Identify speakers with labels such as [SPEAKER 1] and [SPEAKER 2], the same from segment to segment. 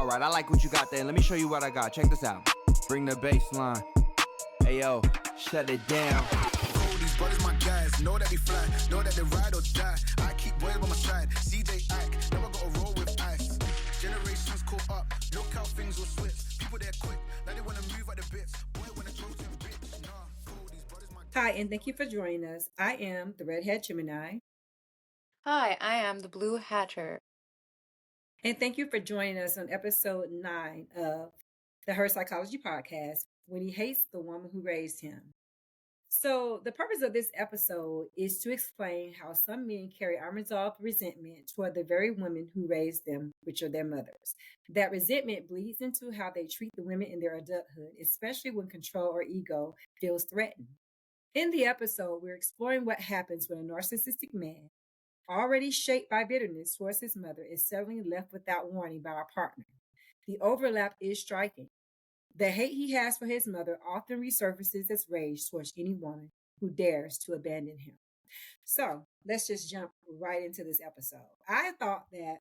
[SPEAKER 1] All right, I like what you got there. Let me show you what I got. Check this out. Bring the bass line. Hey, yo, shut it down.
[SPEAKER 2] These brothers my guys, know that they fly, know that they ride or die. I keep boys by my side, CJ Ike, never gotta roll with ice. Generations caught up, look how things will switch. People there quick, now they wanna move at the bits. Boy, when I chose them bitch, nah, cool, these brothers my
[SPEAKER 3] Hi, and thank you for joining us. I am Thereadheadgemini.
[SPEAKER 4] Hi, I am the Bleuhatter.
[SPEAKER 3] And thank you for joining us on episode 9 of the Her Psychology podcast, When He Hates the Woman Who Raised Him. So, the purpose of this episode is to explain how some men carry unresolved resentment toward the very women who raised them, which are their mothers. That resentment bleeds into how they treat the women in their adulthood, especially when control or ego feels threatened. In the episode, we're exploring what happens when a narcissistic man, already shaped by bitterness towards his mother, is suddenly left without warning by our partner. The overlap is striking. The hate he has for his mother often resurfaces as rage towards any woman who dares to abandon him. So let's just jump right into this episode. I thought that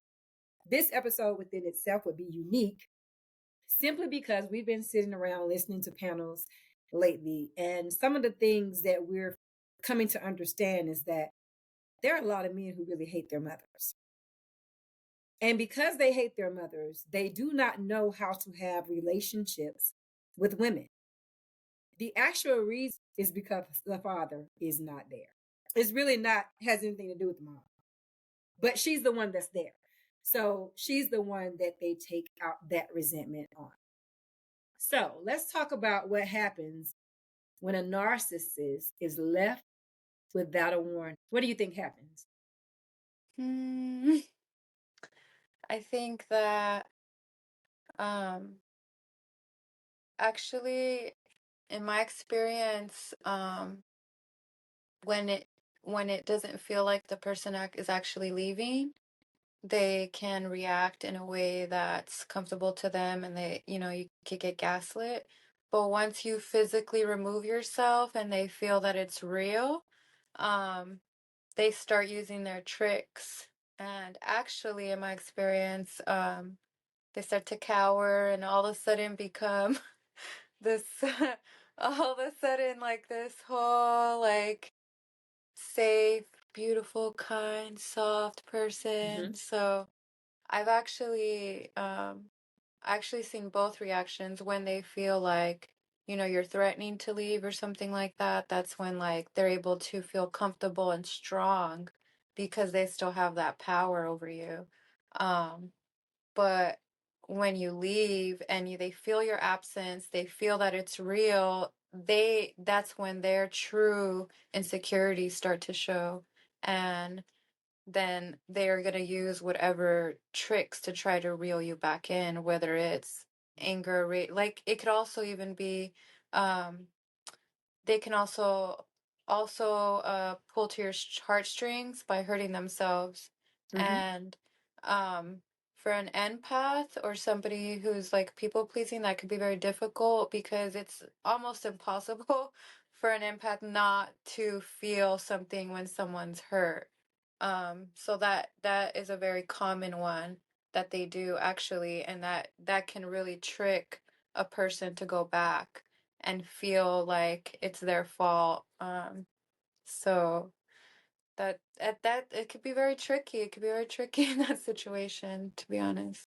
[SPEAKER 3] this episode within itself would be unique simply because we've been sitting around listening to panels lately, and some of the things that we're coming to understand is that there are a lot of men who really hate their mothers. And because they hate their mothers, they do not know how to have relationships with women. The actual reason is because the father is not there. It's really not has anything to do with the mom. But she's the one that's there. So she's the one that they take out that resentment on. So let's talk about what happens when a narcissist is left without a warning. What do you think happens?
[SPEAKER 4] I think that actually in my experience, when it doesn't feel like the person is actually leaving, they can react in a way that's comfortable to them, and you could get gaslit. But once you physically remove yourself and they feel that it's real, they start using their tricks. And actually, in my experience, they start to cower and all of a sudden become this, all of a sudden, like this whole, like, safe, beautiful, kind, soft person. So I've actually seen both reactions when they feel like, you're threatening to leave or something like that. That's when, like, they're able to feel comfortable and strong because they still have that power over you. But when you leave and they feel your absence, they feel that it's real, that's when their true insecurities start to show. And then they're going to use whatever tricks to try to reel you back in, whether it's anger, like it could also even be, they can also pull to your heartstrings by hurting themselves. And for an empath or somebody who's like people pleasing, that could be very difficult because it's almost impossible for an empath not to feel something when someone's hurt. So that is a very common one that they do actually, and that can really trick a person to go back and feel like it's their fault. So that it could be very tricky. It could be very tricky in that situation, to be honest.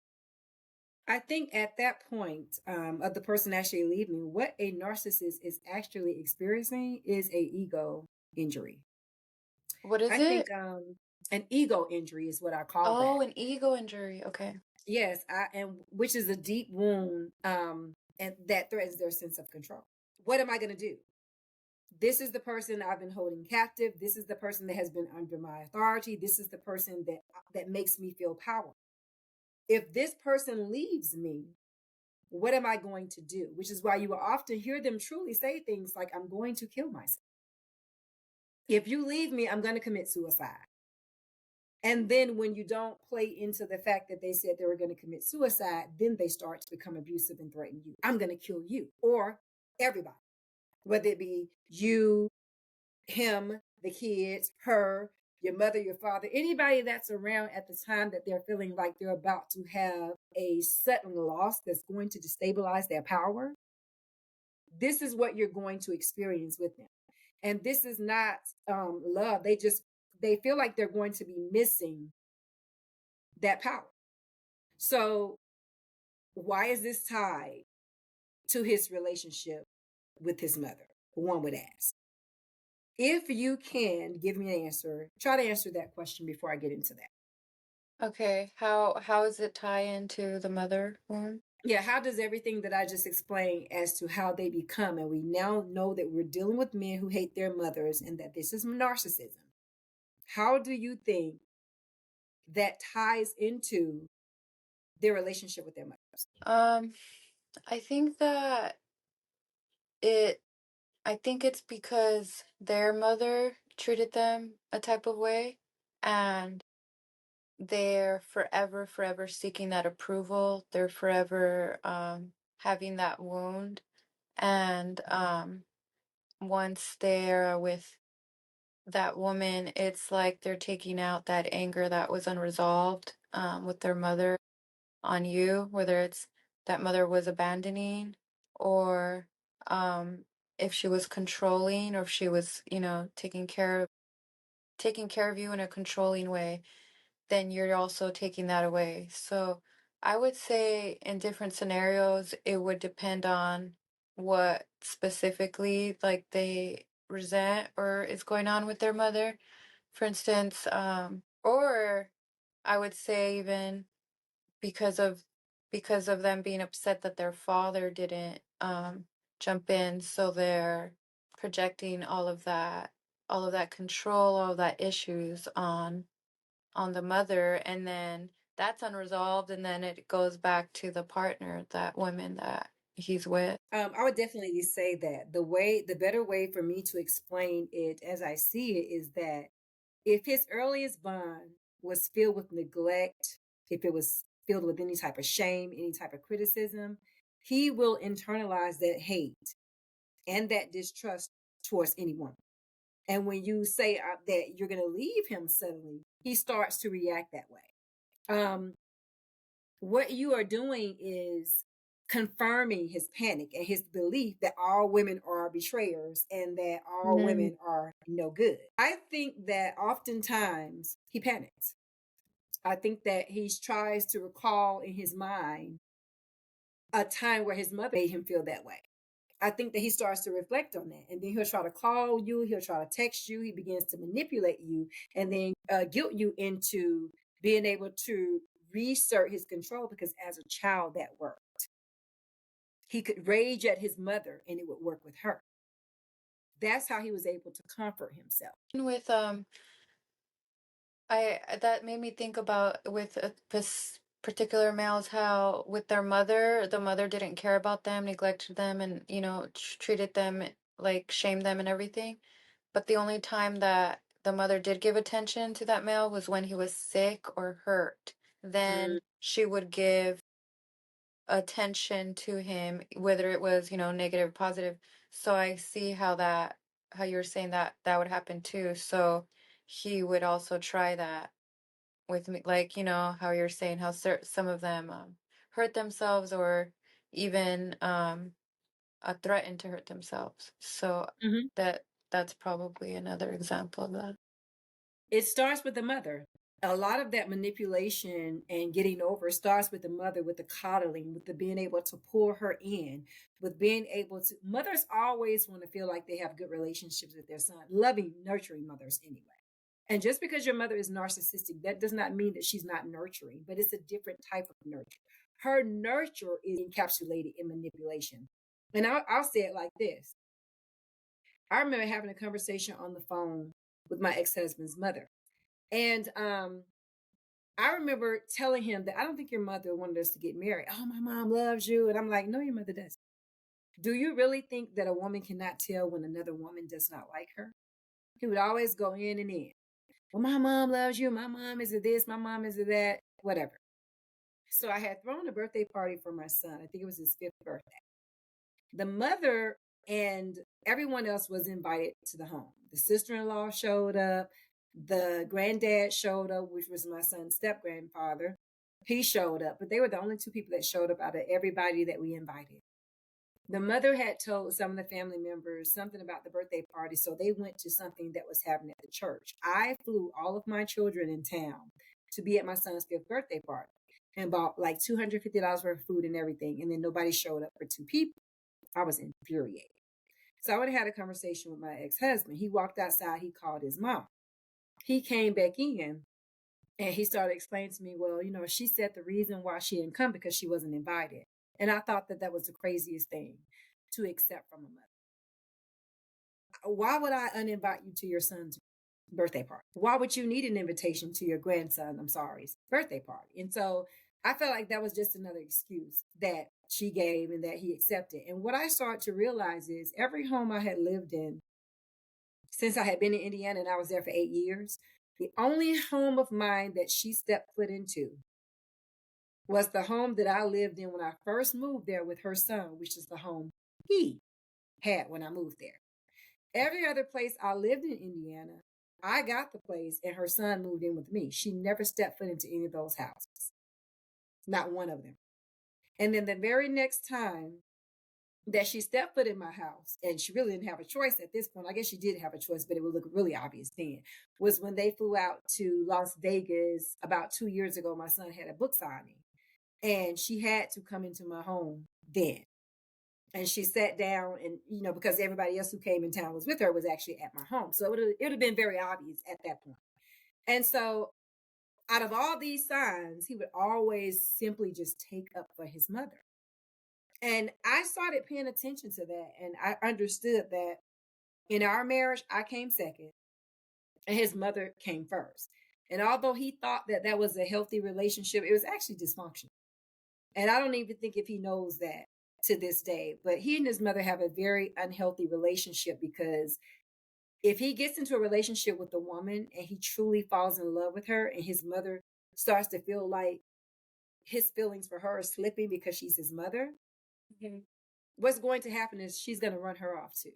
[SPEAKER 3] I think at that point of the person actually leaving, what a narcissist is actually experiencing is a ego injury.
[SPEAKER 4] What is
[SPEAKER 3] I
[SPEAKER 4] it?
[SPEAKER 3] think an ego injury is what I call that.
[SPEAKER 4] Oh, an ego injury. Okay.
[SPEAKER 3] Yes, and which is a deep wound and that threatens their sense of control. What am I going to do? This is the person I've been holding captive. This is the person that has been under my authority. This is the person that makes me feel power. If this person leaves me, what am I going to do? Which is why you will often hear them truly say things like, I'm going to kill myself. If you leave me, I'm going to commit suicide. And then when you don't play into the fact that they said they were going to commit suicide, then they start to become abusive and threaten you. I'm going to kill you or everybody, whether it be you, him, the kids, her, your mother, your father, anybody that's around at the time that they're feeling like they're about to have a sudden loss that's going to destabilize their power, this is what you're going to experience with them. And this is not love. They feel like they're going to be missing that power. So why is this tied to his relationship with his mother? One would ask. If you can give me an answer, try to answer that question before I get into that.
[SPEAKER 4] Okay, how does it tie into the mother wound?
[SPEAKER 3] Yeah, how does everything that I just explained as to how they become, and we now know that we're dealing with men who hate their mothers and that this is narcissism. How do you think that ties into their relationship with their mothers?
[SPEAKER 4] I think that it I think it's because their mother treated them a type of way, and they're forever seeking that approval. They're forever having that wound. And once they're with that woman, it's like they're taking out that anger that was unresolved with their mother on you, whether it's that mother was abandoning, or um, if she was controlling, or if she was, taking care of you in a controlling way, then you're also taking that away. So I would say in different scenarios, it would depend on what specifically like they resent or is going on with their mother. For instance, or I would say even because of them being upset that their father didn't jump in, so they're projecting all of that control, all of that issues on the mother, and then that's unresolved, and then it goes back to the partner, that woman that he's with.
[SPEAKER 3] I would definitely say that the better way for me to explain it as I see it is that if his earliest bond was filled with neglect, if it was filled with any type of shame, any type of criticism, he will internalize that hate and that distrust towards anyone. And when you say that you're going to leave him suddenly, he starts to react that way. What you are doing is confirming his panic and his belief that all women are betrayers and that all
[SPEAKER 4] Mm-hmm.
[SPEAKER 3] women are no good. I think that oftentimes he panics. I think that he tries to recall in his mind a time where his mother made him feel that way. I think that he starts to reflect on that. And then he'll try to call you, he'll try to text you, he begins to manipulate you and then guilt you into being able to reassert his control because as a child that worked. He could rage at his mother and it would work with her. That's how he was able to comfort himself.
[SPEAKER 4] With I that made me think about with this particular males, how with their mother, the mother didn't care about them, neglected them, and treated them like shamed them and everything. But the only time that the mother did give attention to that male was when he was sick or hurt. Then she would give attention to him, whether it was, negative, positive. So I see how you're saying that that would happen too. So he would also try that with me, like, how you're saying how some of them hurt themselves, or even threaten to hurt themselves. So
[SPEAKER 3] Mm-hmm.
[SPEAKER 4] that's probably another example of that.
[SPEAKER 3] It starts with the mother. A lot of that manipulation and getting over starts with the mother, with the coddling, with the being able to pull her in, with being able to. Mothers always want to feel like they have good relationships with their son, loving, nurturing mothers anyway. And just because your mother is narcissistic, that does not mean that she's not nurturing, but it's a different type of nurture. Her nurture is encapsulated in manipulation. And I'll say it like this. I remember having a conversation on the phone with my ex-husband's mother. And I remember telling him that I don't think your mother wanted us to get married. Oh, my mom loves you. And I'm like, no, your mother doesn't. Do you really think that a woman cannot tell when another woman does not like her? He would always go in and in. Well, my mom loves you. My mom is a this. My mom is a that. Whatever. So I had thrown a birthday party for my son. I think it was his 5th birthday. The mother and everyone else was invited to the home. The sister-in-law showed up. The granddad showed up, which was my son's step grandfather. He showed up, but they were the only two people that showed up out of everybody that we invited. The mother had told some of the family members something about the birthday party, so they went to something that was happening at the church. I flew all of my children in town to be at my son's 5th birthday party and bought like $250 worth of food and everything, and then nobody showed up for 2 people. I was infuriated. So I went and had a conversation with my ex-husband. He walked outside, he called his mom. He came back in and he started explaining to me, well, she said the reason why she didn't come because she wasn't invited. And I thought that was the craziest thing to accept from a mother. Why would I uninvite you to your son's birthday party? Why would you need an invitation to your grandson, birthday party? And so I felt like that was just another excuse that she gave and that he accepted. And what I started to realize is every home I had lived in since I had been in Indiana and I was there for 8 years, the only home of mine that she stepped foot into was the home that I lived in when I first moved there with her son, which is the home he had when I moved there. Every other place I lived in Indiana, I got the place and her son moved in with me. She never stepped foot into any of those houses. Not one of them. And then the very next time that she stepped foot in my house, and she really didn't have a choice at this point, I guess she did have a choice, but it would look really obvious then, was when they flew out to Las Vegas about 2 years ago. My son had a book signing, and she had to come into my home then. And she sat down and, because everybody else who came in town was with her was actually at my home. So it would have been very obvious at that point. And so out of all these signs, he would always simply just take up for his mother. And I started paying attention to that. And I understood that in our marriage, I came second and his mother came first. And although he thought that was a healthy relationship, it was actually dysfunctional. And I don't even think if he knows that to this day, but he and his mother have a very unhealthy relationship, because if he gets into a relationship with a woman and he truly falls in love with her and his mother starts to feel like his feelings for her are slipping because she's his mother, what's going to happen is she's going to run her off too.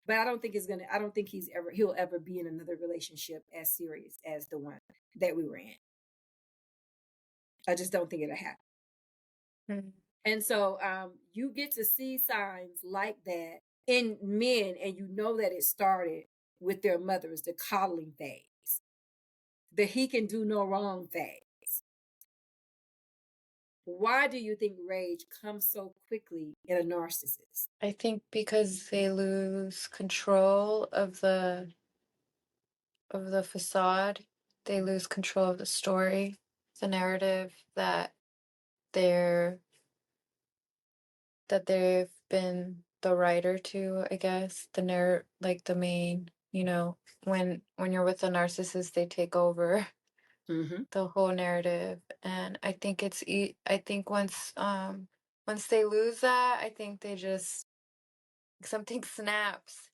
[SPEAKER 3] But I don't think he'll ever be in another relationship as serious as the one that we were in. I just don't think it'll happen. Mm-hmm. And so you get to see signs like that in men, and that it started with their mothers, the coddling phase, the he can do no wrong phase. Why do you think rage comes so quickly in a narcissist?
[SPEAKER 4] I think because they lose control of the facade. They lose control of the story, the narrative that they've been the writer to, I guess. Like the main, when you're with a narcissist, they take over the whole narrative. And I think I think once they lose that, I think they just, something snaps,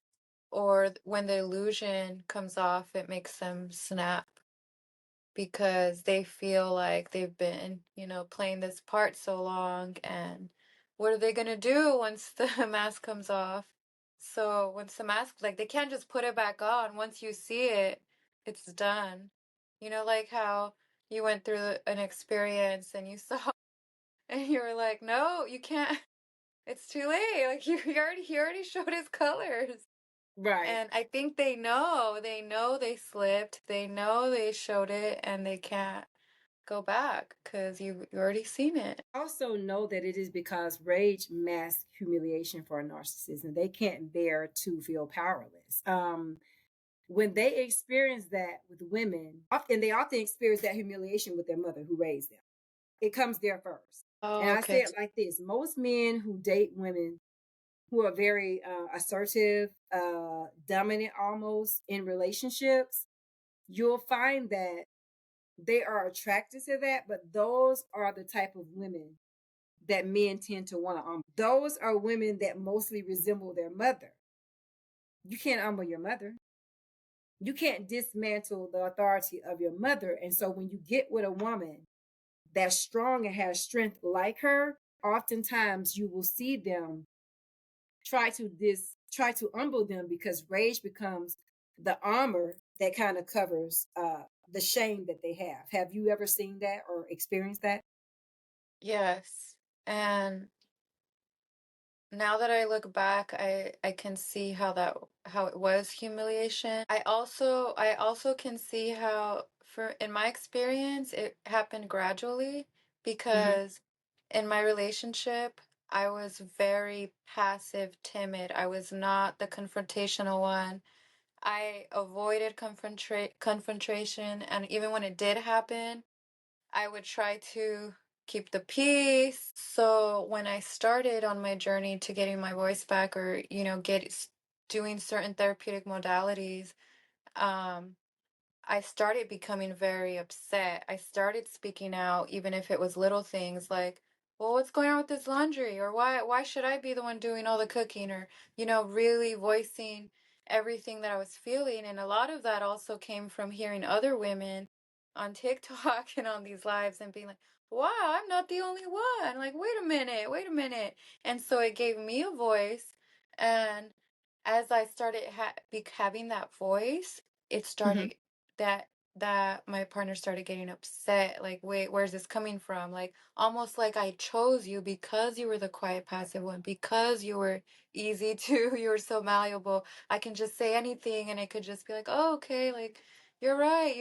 [SPEAKER 4] or when the illusion comes off, it makes them snap, because they feel like they've been, playing this part so long, and what are they going to do once the mask comes off? So once the mask, like, they can't just put it back on. Once you see it, it's done. Like how you went through an experience and you saw, and you were like, no, you can't. It's too late. Like, he already showed his colors.
[SPEAKER 3] Right.
[SPEAKER 4] And I think they know they slipped, they know they showed it, and they can't go back because you already seen it.
[SPEAKER 3] I also know that it is because rage masks humiliation for a narcissist, and they can't bear to feel powerless. When they experience that with women, and they often experience that humiliation with their mother who raised them, it comes there first.
[SPEAKER 4] Oh,
[SPEAKER 3] and I
[SPEAKER 4] okay.
[SPEAKER 3] say it like this: most men who date women who are very assertive, dominant almost in relationships, you'll find that they are attracted to that, but those are the type of women that men tend to want to. Those are women that mostly resemble their mother. You can't humble your mother. You can't dismantle the authority of your mother. And so when you get with a woman that's strong and has strength like her, oftentimes you will see them try to humble them, because rage becomes the armor that kind of covers the shame that they have. Have you ever seen that or experienced that?
[SPEAKER 4] Yes. And now that I look back, I can see how it was humiliation. I also can see how, for in my experience, it happened gradually,
[SPEAKER 3] Hmm.
[SPEAKER 4] because in my relationship I was very passive, timid. I was not the confrontational one. I avoided confrontation, and even when it did happen, I would try to keep the peace. So when I started on my journey to getting my voice back, or doing certain therapeutic modalities, um I started becoming very upset. I started speaking out, even if it was little things like, well, what's going on with this laundry? Or why should I be the one doing all the cooking? Or, really voicing everything that I was feeling. And a lot of that also came from hearing other women on TikTok and on these lives and being like, wow, I'm not the only one. Like, wait a minute, wait a minute. And so it gave me a voice. And as I started having that voice, it
[SPEAKER 3] Hmm.
[SPEAKER 4] started that my partner started getting upset, like, wait, where's this coming from? Like, almost like I chose you because you were the quiet, passive one, because you were easy to you were so malleable. I can just say anything and it could just be like, oh, okay, like, you're right,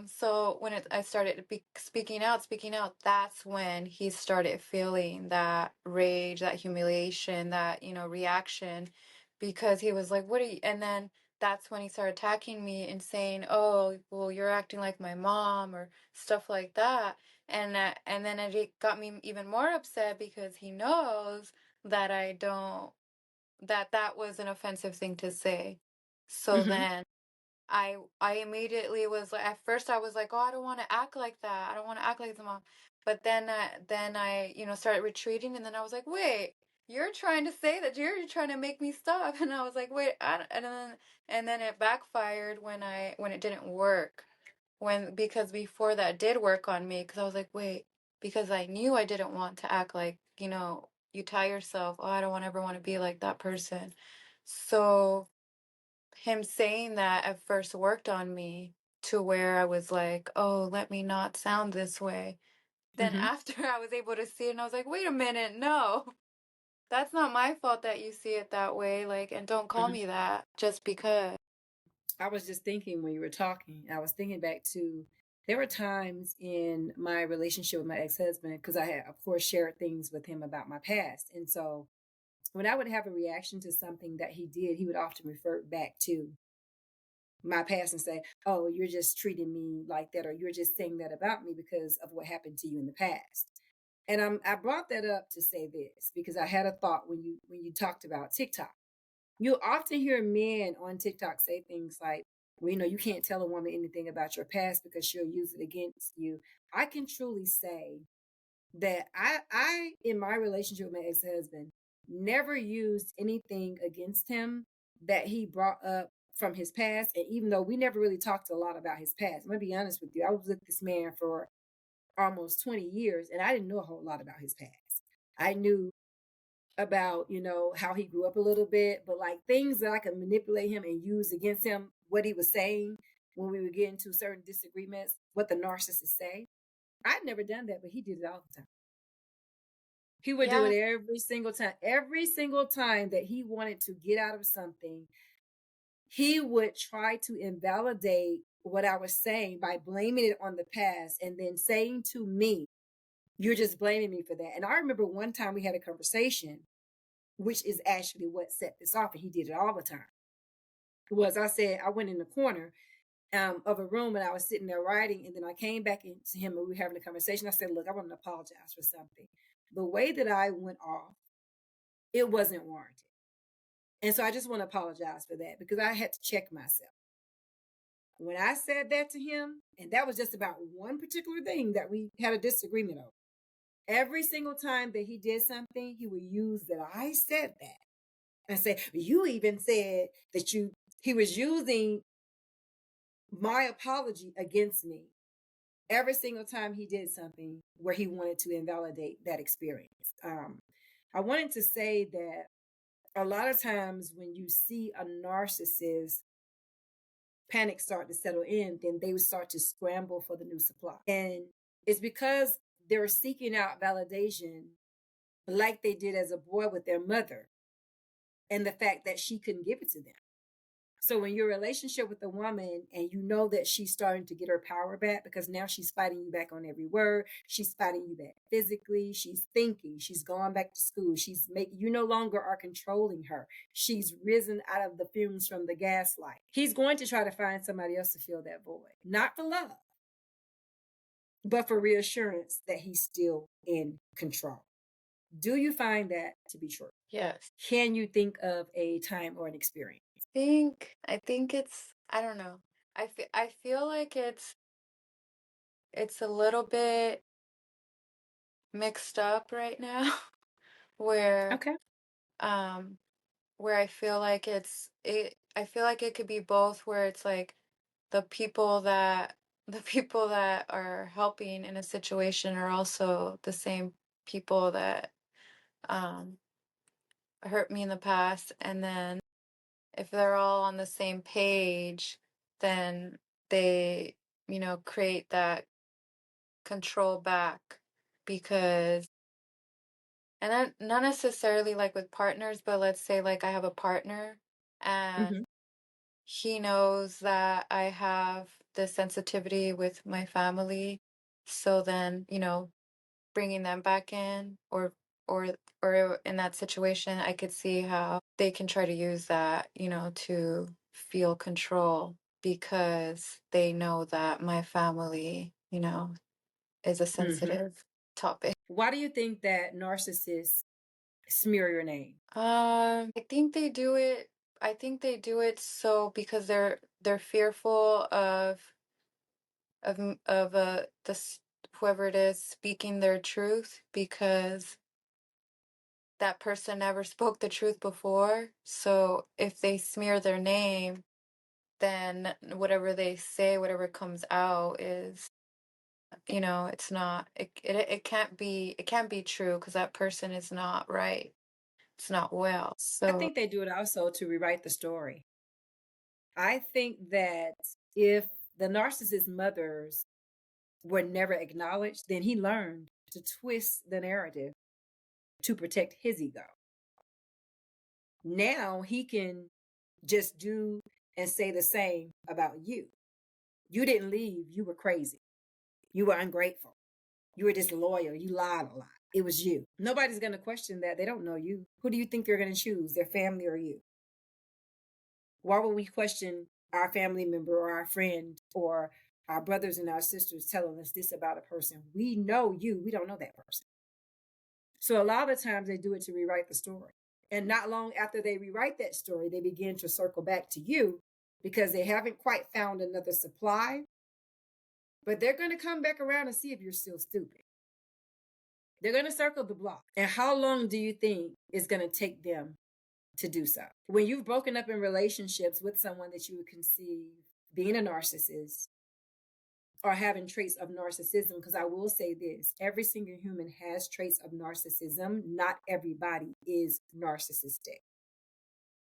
[SPEAKER 4] so when I started speaking out, that's when he started feeling that rage, that humiliation, that reaction, because he was like, what are you? And then that's when he started attacking me and saying, "Oh, well, you're acting like my mom," or stuff like that. And then it got me even more upset, because he knows that I don't that was an offensive thing to say. So
[SPEAKER 3] Hmm.
[SPEAKER 4] then I immediately was like, at first I was like, oh, I don't want to act like that. I don't want to act like the mom. But then I started retreating, and then I was like, wait, you're trying to say that you're trying to make me stop, and I was like, wait, and then it backfired when it didn't work. Because before that did work on me, because I was like, wait, because I knew I didn't want to act like, you tie yourself, oh, I don't want ever want to be like that person. So him saying that at first worked on me, to where I was like, oh, let me not sound this way. Then
[SPEAKER 3] Hmm.
[SPEAKER 4] after I was able to see it, and I was like, wait a minute, no, that's not my fault that you see it that way. Like, and don't call
[SPEAKER 3] Hmm.
[SPEAKER 4] me that just because.
[SPEAKER 3] I was just thinking when you were talking, I was thinking back to there were times in my relationship with my ex-husband, because I had, of course, shared things with him about my past. And so when I would have a reaction to something that he did, he would often refer back to my past and say, oh, you're just treating me like that, or you're just saying that about me because of what happened to you in the past. And I brought that up to say this because I had a thought when you talked about TikTok. You often hear men on TikTok say things like, well, you can't tell a woman anything about your past because she'll use it against you. I can truly say that I in my relationship with my ex-husband never used anything against him that he brought up from his past. And even though we never really talked a lot about his past, I'm gonna be honest with you, I was with this man for almost 20 years and I didn't know a whole lot about his past. I knew about, how he grew up a little bit, but like things that I could manipulate him and use against him, what he was saying when we would get into certain disagreements, what the narcissists say. I'd never done that, but he did it all the time. He would do it
[SPEAKER 4] Yeah,
[SPEAKER 3] every single time. Every single time that he wanted to get out of something, he would try to invalidate what I was saying by blaming it on the past and then saying to me, you're just blaming me for that. And I remember one time we had a conversation, which is actually what set this off, and he did it all the time. Was I said I went in the corner of a room and I was sitting there writing, and then I came back into him and we were having a conversation. I said, "Look, I want to apologize for something. The way that I went off, it wasn't warranted, and so I just want to apologize for that because I had to check myself when I said that to him, and that was just about one particular thing that we had a disagreement over. Every single time that he did something, he would use that I said that and say, you even said that you, he was using my apology against me every single time he did something where he wanted to invalidate that experience. I wanted to say that a lot of times when you see a narcissist, panic start to settle in, then they would start to scramble for the new supply. And it's because they're seeking out validation like they did as a boy with their mother, and the fact that she couldn't give it to them. So when you're in a relationship with a woman and you know that she's starting to get her power back because now she's fighting you back on every word, she's fighting you back physically, she's thinking, she's gone back to school, she's making, you no longer are controlling her. She's risen out of the fumes from the gaslight. He's going to try to find somebody else to fill that void, not for love, but for reassurance that he's still in control. Do you find that to be true?
[SPEAKER 4] Yes.
[SPEAKER 3] Can you think of a time or an experience?
[SPEAKER 4] I think it's, I don't know. I feel like it's a little bit mixed up right now where
[SPEAKER 3] Okay.
[SPEAKER 4] where I feel like I feel like it could be both, where it's like the people that the people that are helping in a situation are also the same people that um hurt me in the past, and then if they're all on the same page, then they, create that control back. Because, and not necessarily like with partners, but let's say like I have a partner and
[SPEAKER 3] Mm-hmm.
[SPEAKER 4] he knows that I have this sensitivity with my family. So then, bringing them back in, or or in that situation, I could see how they can try to use that, to feel control, because they know that my family, is a
[SPEAKER 3] Mm-hmm.
[SPEAKER 4] sensitive topic.
[SPEAKER 3] Why do you think that narcissists smear your name?
[SPEAKER 4] I think they do it. I think they do it so because they're fearful of this, whoever it is, speaking their truth, because that person never spoke the truth before. So if they smear their name, then whatever they say, whatever comes out is, it's not, it can't be true, because that person is not right. It's not well.
[SPEAKER 3] I
[SPEAKER 4] So
[SPEAKER 3] think they do it also to rewrite the story. I think that if the narcissist mothers were never acknowledged, then he learned to twist the narrative to protect his ego. Now he can just do and say the same about you. You didn't leave, you were crazy. You were ungrateful. You were disloyal. You lied a lot. It was you. Nobody's going to question that. They don't know you. Who do you think they're going to choose, their family or you? Why would we question our family member or our friend or our brothers and our sisters telling us this about a person? We know you. We don't know that person. So a lot of times they do it to rewrite the story. And not long after they rewrite that story, they begin to circle back to you because they haven't quite found another supply. But they're going to come back around and see if you're still stupid. They're going to circle the block. And how long do you think it's going to take them to do so? When you've broken up in relationships with someone that you would conceive being a narcissist or having traits of narcissism, because I will say this, every single human has traits of narcissism. Not everybody is narcissistic.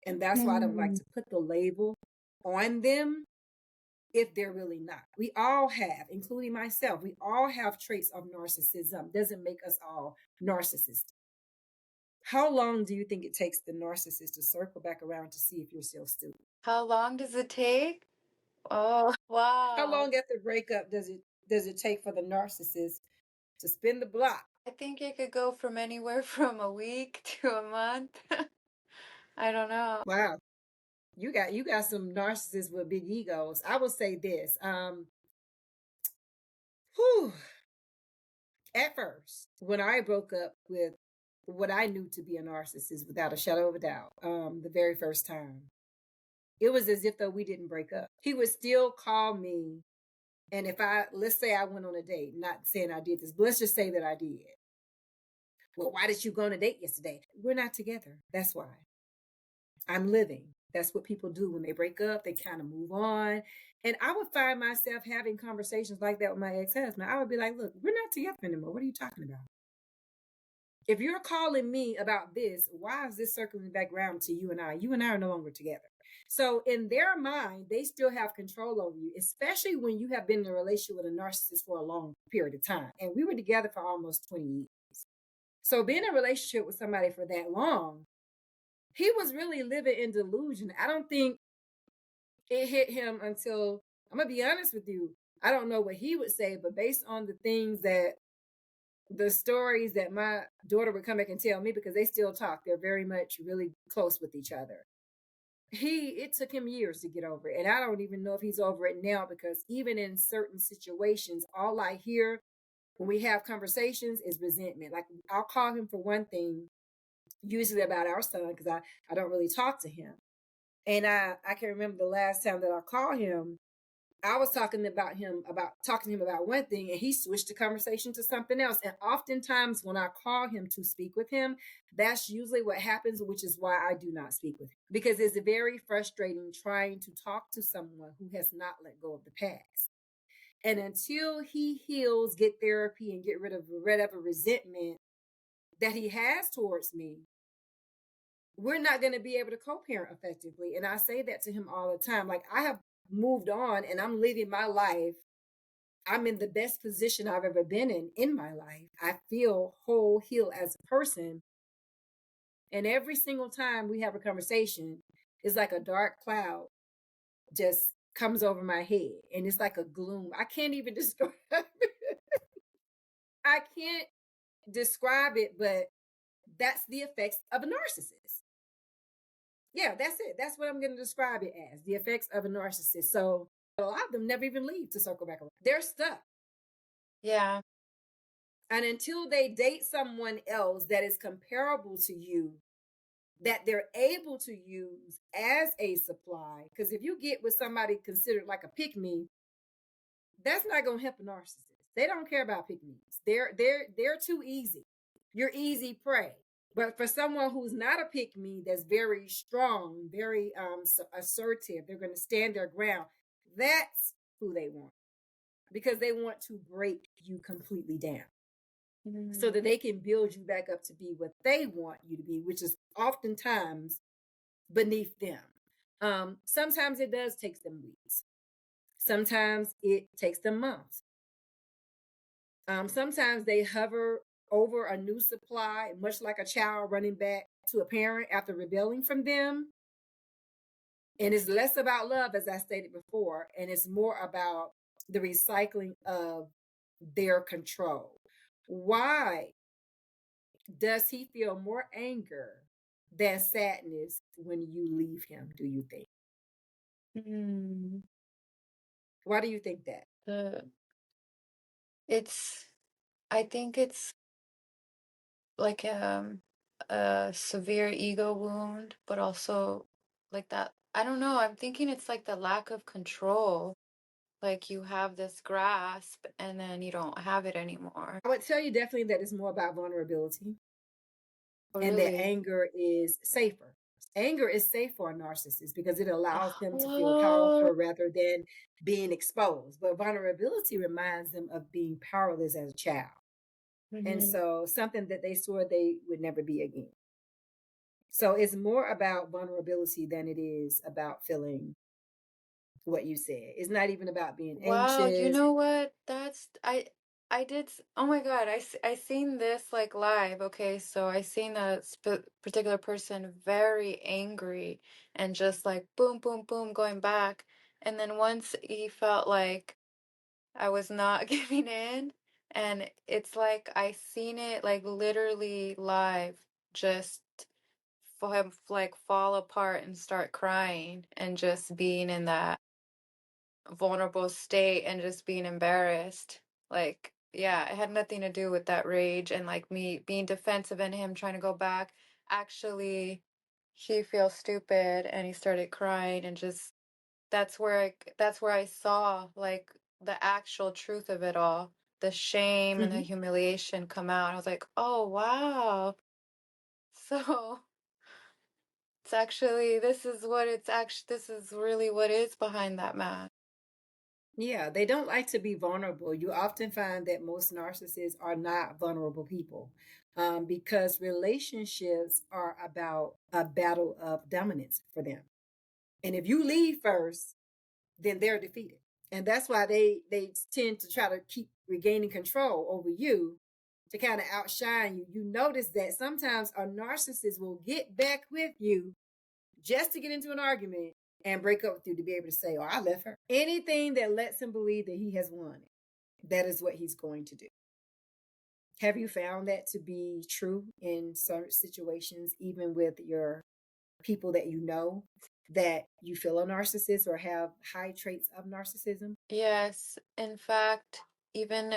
[SPEAKER 3] And that's why I don't like to put the label on them if they're really not. We all have, including myself, we all have traits of narcissism. Doesn't make us all narcissists. How long do you think it takes the narcissist to circle back around to see if you're still stupid?
[SPEAKER 4] how long does it take? Oh, wow.
[SPEAKER 3] How long after breakup does it take for the narcissist to spin the block?
[SPEAKER 4] I think it could go from anywhere from a week to a month. I don't know.
[SPEAKER 3] Wow. You got some narcissists with big egos. I will say this. Whew, at first, when I broke up with what I knew to be a narcissist without a shadow of a doubt, the very first time, it was as if though we didn't break up. He would still call me. And if let's say I went on a date, not saying I did this, but let's just say that I did. Well, why did you go on a date yesterday? We're not together. That's why. I'm living. That's what people do when they break up. They kind of move on. And I would find myself having conversations like that with my ex-husband. I would be like, look, we're not together anymore. What are you talking about? If you're calling me about this, why is this circling back around to you and I? You and I are no longer together. So in their mind, they still have control over you, especially when you have been in a relationship with a narcissist for a long period of time. And we were together for almost 20 years. So being in a relationship with somebody for that long, he was really living in delusion. I don't think it hit him until, I'm going to be honest with you, I don't know what he would say, but based on the stories that my daughter would come back and tell me, because they still talk, they're very much really close with each other. It took him years to get over it. And I don't even know if he's over it now, because even in certain situations, all I hear when we have conversations is resentment. Like, I'll call him for one thing, usually about our son, because I don't really talk to him. And I can remember the last time that I called him, I was talking to him about one thing, and he switched the conversation to something else. And oftentimes when I call him to speak with him, that's usually what happens, which is why I do not speak with him, because it's very frustrating trying to talk to someone who has not let go of the past. And until he heals, get therapy, and get rid of whatever resentment that he has towards me, we're not going to be able to co-parent effectively. And I say that to him all the time. Like, I have moved on and I'm living my life. I'm in the best position I've ever been in my life. I feel whole, healed as a person. And every single time we have a conversation, it's like a dark cloud just comes over my head. And it's like a gloom. I can't even describe it. I can't describe it, but that's the effects of a narcissist. Yeah, that's it. That's what I'm going to describe it as, the effects of a narcissist. So a lot of them never even leave to circle back around. They're stuck.
[SPEAKER 4] Yeah.
[SPEAKER 3] And until they date someone else that is comparable to you, that they're able to use as a supply, because if you get with somebody considered like a pick-me, that's not going to help a narcissist. They don't care about pick-me's. They're too easy. You're easy prey. But for someone who's not a pick-me, that's very strong, very assertive, they're going to stand their ground. That's who they want, because they want to break you completely down so that they can build you back up to be what they want you to be, which is oftentimes beneath them. Sometimes it does take them weeks. Sometimes it takes them months. Sometimes they hover over a new supply, much like a child running back to a parent after rebelling from them. And it's less about love, as I stated before, and it's more about the recycling of their control. Why does he feel more anger than sadness when you leave him, do you think? Why do you think that?
[SPEAKER 4] I think it's like a severe ego wound, but also like that. I don't know. I'm thinking it's like the lack of control. Like, you have this grasp and then you don't have it anymore.
[SPEAKER 3] I would tell you definitely that it's more about vulnerability.
[SPEAKER 4] Oh,
[SPEAKER 3] and that
[SPEAKER 4] really?
[SPEAKER 3] anger is safer. Anger is safe for a narcissist because it allows them to feel
[SPEAKER 4] What?
[SPEAKER 3] powerful rather than being exposed. But vulnerability reminds them of being powerless as a child. And so something that they swore they would never be again. So it's more about vulnerability than it is about feeling what you said. It's not even about being
[SPEAKER 4] Wow, you
[SPEAKER 3] anxious.
[SPEAKER 4] know what? Oh my God, I seen this like live. Okay, so I seen a particular person very angry and just like boom, boom, boom going back. And then once he felt like I was not giving in, and it's like I seen it like literally live, just for him like fall apart and start crying and just being in that vulnerable state and just being embarrassed. Like, yeah, it had nothing to do with that rage and like me being defensive and him trying to go back. Actually, he feels stupid and he started crying and just that's where I saw like the actual truth of it all. The shame and the
[SPEAKER 3] Mhm.
[SPEAKER 4] humiliation come out. I was like, "Oh, wow." So, it's actually this is really what is behind that mask.
[SPEAKER 3] Yeah, they don't like to be vulnerable. You often find that most narcissists are not vulnerable people because relationships are about a battle of dominance for them. And if you leave first, then they're defeated. And that's why they tend to try to keep regaining control over you to kind of outshine you. You notice that sometimes a narcissist will get back with you just to get into an argument and break up with you to be able to say, oh, I left her. Anything that lets him believe that he has won, that is what he's going to do. Have you found that to be true in certain situations, even with your people that you know, that you feel a narcissist or have high traits of narcissism?
[SPEAKER 4] Yes. In fact, even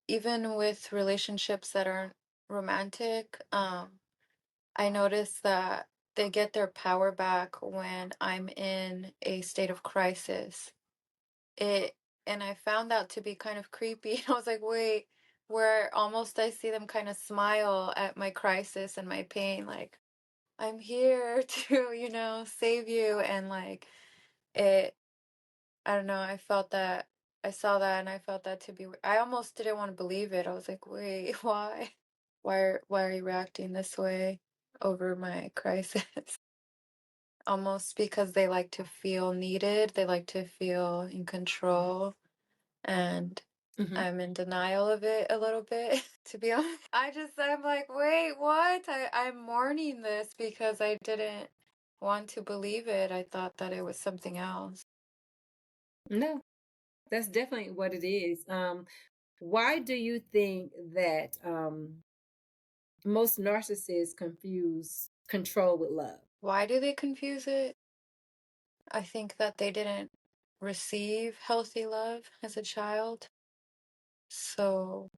[SPEAKER 4] with relationships that aren't romantic, I notice that they get their power back when I'm in a state of crisis. It and I found that to be kind of creepy. I was like, wait, where almost I see them kind of smile at my crisis and my pain, like, I'm here to, save you. And like it, I don't know, I felt that, I saw that and I felt that to be, I almost didn't want to believe it. I was like, wait, why? Why are you reacting this way over my crisis? Almost because they like to feel needed, they like to feel in control, and
[SPEAKER 3] Mm-hmm.
[SPEAKER 4] I'm in denial of it a little bit, to be honest. I'm like, wait, what? I'm mourning this because I didn't want to believe it. I thought that it was something else.
[SPEAKER 3] No, that's definitely what it is. Why do you think that most narcissists confuse control with love?
[SPEAKER 4] Why do they confuse it? I think that they didn't receive healthy love as a child. So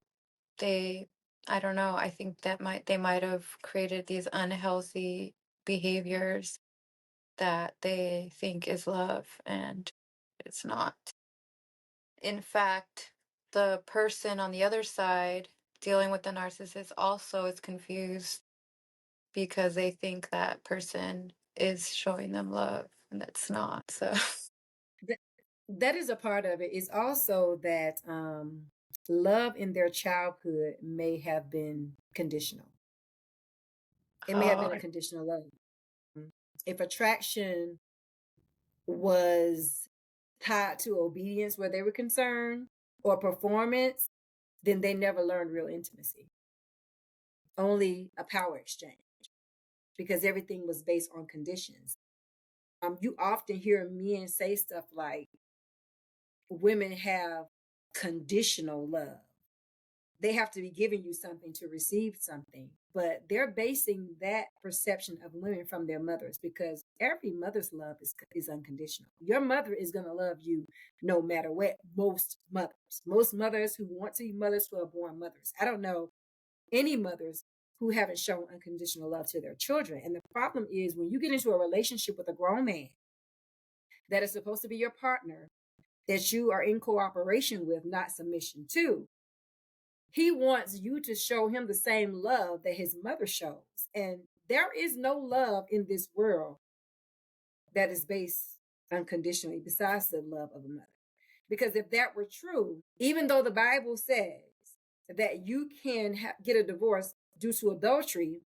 [SPEAKER 4] they, I don't know, I think that they might have created these unhealthy behaviors that they think is love, and it's not. In fact, the person on the other side dealing with the narcissist also is confused because they think that person is showing them love, and that's not. So
[SPEAKER 3] That is a part of it. It's also that love in their childhood may have been conditional. It may have been a conditional love. If attraction was tied to obedience where they were concerned or performance, then they never learned real intimacy. Only a power exchange because everything was based on conditions. You often hear men say stuff like, women have conditional love. They have to be giving you something to receive something, but they're basing that perception of women from their mothers because every mother's love is unconditional. Your mother is going to love you no matter what. Most mothers who want to be mothers who are born mothers. I don't know any mothers who haven't shown unconditional love to their children. And the problem is when you get into a relationship with a grown man that is supposed to be your partner, that you are in cooperation with, not submission to, he wants you to show him the same love that his mother shows. And there is no love in this world that is based unconditionally besides the love of a mother. Because if that were true, even though the Bible says that you can get a divorce due to adultery,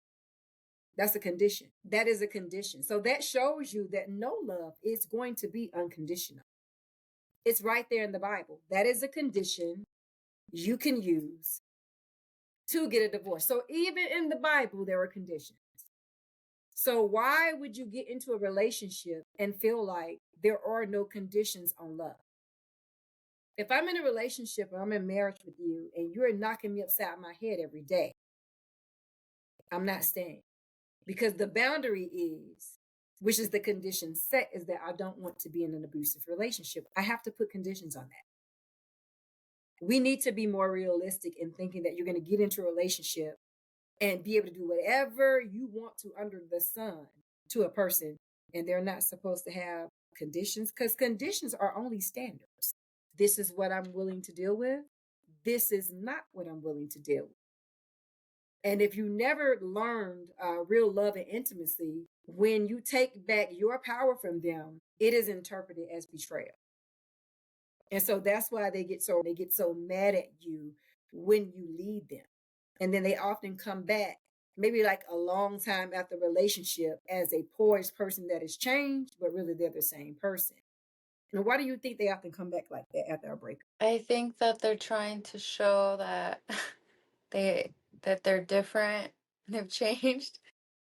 [SPEAKER 3] that's a condition. That is a condition. So that shows you that no love is going to be unconditional. It's right there in the Bible. That is a condition you can use to get a divorce. So even in the Bible, there are conditions. So why would you get into a relationship and feel like there are no conditions on love? If I'm in a relationship or I'm in marriage with you and you're knocking me upside my head every day, I'm not staying. Because the boundary is, which is the condition set, is that I don't want to be in an abusive relationship. I have to put conditions on that. We need to be more realistic in thinking that you're going to get into a relationship and be able to do whatever you want to under the sun to a person, and they're not supposed to have conditions, because conditions are only standards. This is what I'm willing to deal with. This is not what I'm willing to deal with. And if you never learned real love and intimacy, when you take back your power from them, it is interpreted as betrayal. And so that's why they get so mad at you when you lead them. And then they often come back maybe like a long time after relationship as a poised person that has changed, but really they're the same person. And why do you think they often come back like that after a breakup?
[SPEAKER 4] I think that they're trying to show that they that they're different and have changed.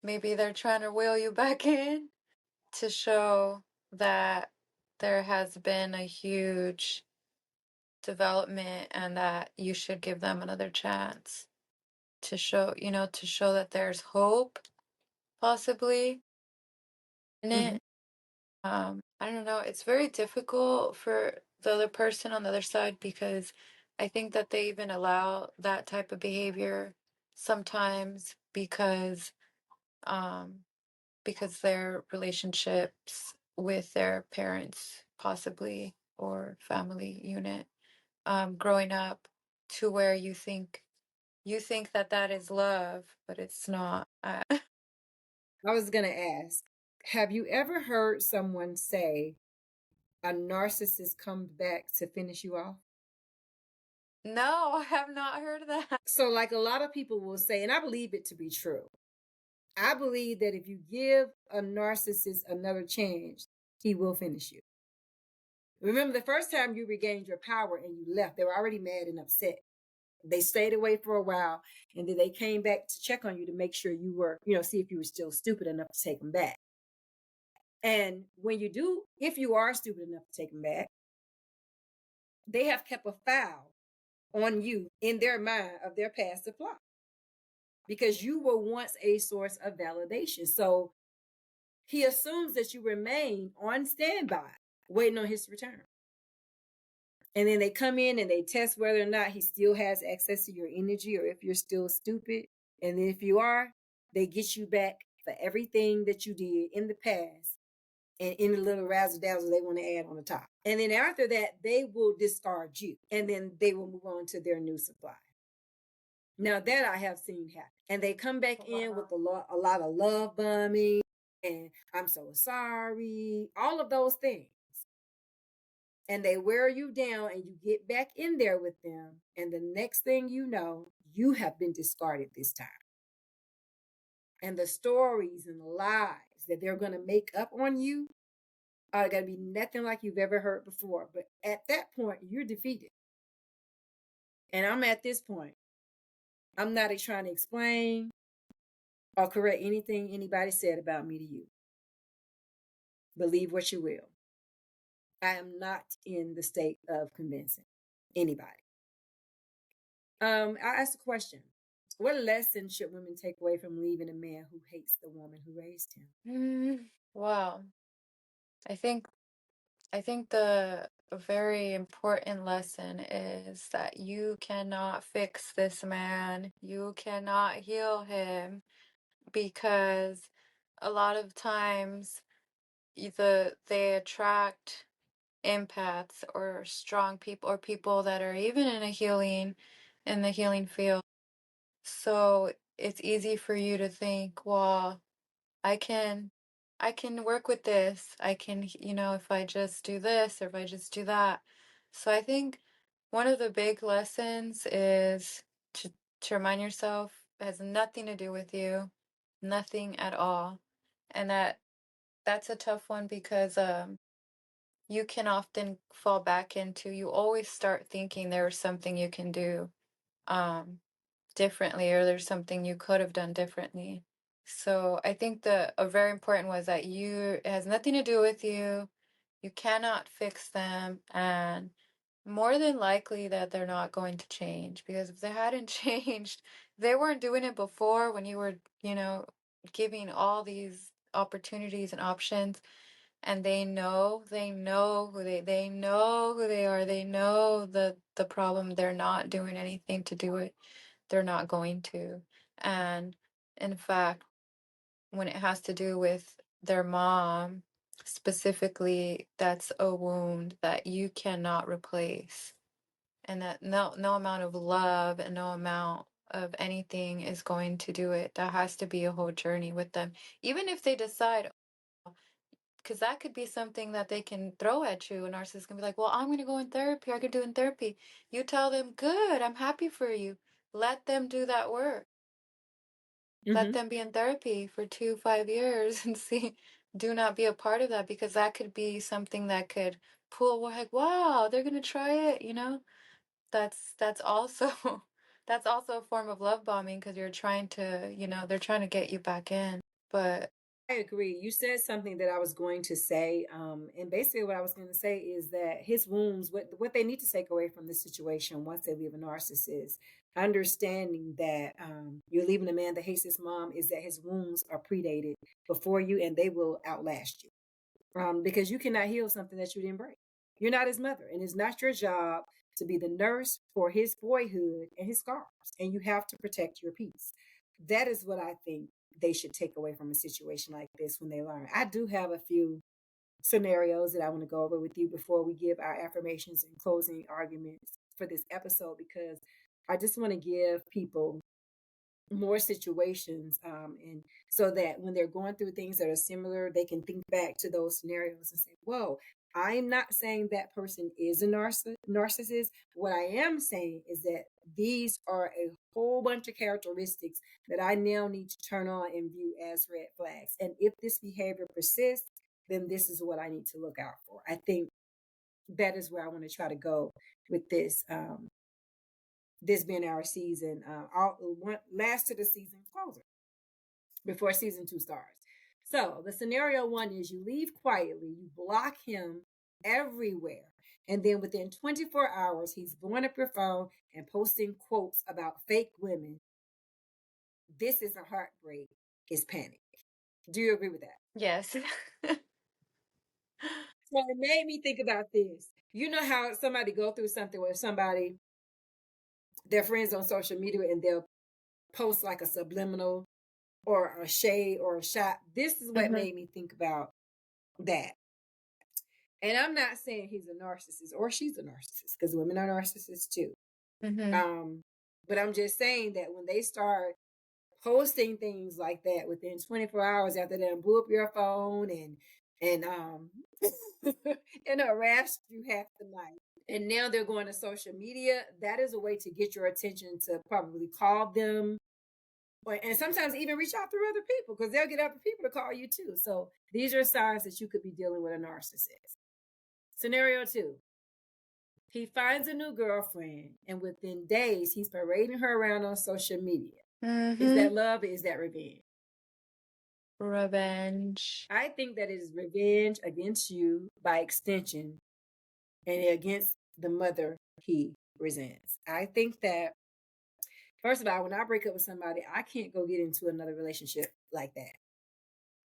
[SPEAKER 4] Maybe they're trying to wheel you back in to show that there has been a huge development and that you should give them another chance to show, to show that there's hope possibly in
[SPEAKER 3] Mm-hmm.
[SPEAKER 4] it. I don't know. It's very difficult for the other person on the other side because I think that they even allow that type of behavior sometimes um because their relationships with their parents possibly or family unit growing up to where you think that that is love, but it's not.
[SPEAKER 3] I was going to ask, have you ever heard someone say a narcissist comes back to finish you off?
[SPEAKER 4] No, I have not heard of that.
[SPEAKER 3] So, like a lot of people will say, and I believe it to be true, I believe that if you give a narcissist another chance, he will finish you. Remember, the first time you regained your power and you left, they were already mad and upset. They stayed away for a while, and then they came back to check on you to make sure you were, see if you were still stupid enough to take them back. And when you do, if you are stupid enough to take them back, they have kept a file on you in their mind of their past supply because you were once a source of validation. So he assumes that you remain on standby, waiting on his return. And then they come in and they test whether or not he still has access to your energy or if you're still stupid. And then if you are, they get you back for everything that you did in the past and any little razzle dazzle they want to add on the top. And then after that, they will discard you and then they will move on to their new supply. Now that I have seen happen. And they come back in with a lot of love bombing and I'm so sorry, all of those things. And they wear you down and you get back in there with them. And the next thing you know, you have been discarded this time. And the stories and the lies that they're going to make up on you are going to be nothing like you've ever heard before. But at that point, you're defeated. And I'm at this point. I'm not trying to explain or correct anything anybody said about me to you. Believe what you will. I am not in the state of convincing anybody. I asked a question. What lesson should women take away from leaving a man who hates the woman who raised him?
[SPEAKER 4] Wow. I think the very important lesson is that you cannot fix this man. You cannot heal him because a lot of times they attract empaths or strong people or people that are even in the healing field. So it's easy for you to think, well, I can I can work with this. I can, if I just do this or if I just do that. So I think one of the big lessons is to to remind yourself it has nothing to do with you, nothing at all. And that's a tough one because you can often fall back into you always start thinking there was something you can do um differently or there's something you could have done differently. So I think a very important was that it has nothing to do with you. You cannot fix them, and more than likely that they're not going to change because if they hadn't changed, they weren't doing it before when you were, giving all these opportunities and options, and they know who they are, they know the problem. They're not doing anything to do it. They're not going to. And in fact, when it has to do with their mom specifically, that's a wound that you cannot replace. And that no amount of love and no amount of anything is going to do it. That has to be a whole journey with them. Even if they decide, because that could be something that they can throw at you. A narcissist can be like, well, I'm going to go in therapy. I could do in therapy. You tell them, good, I'm happy for you. Let them do that work. let them be in therapy for 5 years and see. Do not be a part of that, because that could be something that could pull. We're like, wow, they're gonna try it. That's also that's also a form of love bombing, because you're trying to, they're trying to get you back in. But
[SPEAKER 3] I agree. You said something that I was going to say, and basically what I was going to say is that his wounds, what they need to take away from the situation once they leave a narcissist, understanding that you're leaving a man that hates his mom, is that his wounds are predated before you, and they will outlast you. Because you cannot heal something that you didn't break. You're not his mother, and it's not your job to be the nurse for his boyhood and his scars. And you have to protect your peace. That is what I think they should take away from a situation like this when they learn. I do have a few scenarios that I want to go over with you before we give our affirmations and closing arguments for this episode, because I just want to give people more situations, and so that when they're going through things that are similar, they can think back to those scenarios and say, whoa, I'm not saying that person is a narcissist. What I am saying is that these are a whole bunch of characteristics that I now need to turn on and view as red flags, and if this behavior persists, then this is what I need to look out for. I think that is where I want to try to go with this being our season, last to the season closer before season 2 starts. So the scenario 1 is you leave quietly, you block him everywhere, and then within 24 hours, he's blowing up your phone and posting quotes about fake women. This is a heartbreak, is panic. Do you agree with that?
[SPEAKER 4] yes.
[SPEAKER 3] So it made me think about this. You know how somebody go through something with somebody, their friends on social media, and they'll post like a subliminal or a shade or a shot. This is what made me think about that. And I'm not saying he's a narcissist or she's a narcissist, because women are narcissists too. But I'm just saying that when they start posting things like that within 24 hours after they blew up your phone and and harassed you half the night, and now they're going to social media, that is a way to get your attention, to probably call them, and sometimes even reach out through other people, because they'll get other people to call you too. So these are signs that you could be dealing with a narcissist. Scenario 2, he finds a new girlfriend, and within days he's parading her around on social media. Is that love, or is that revenge?
[SPEAKER 4] Revenge.
[SPEAKER 3] I think that it is revenge against you, by extension, and against the mother he resents. I think that, first of all, when I break up with somebody, I can't go get into another relationship like that.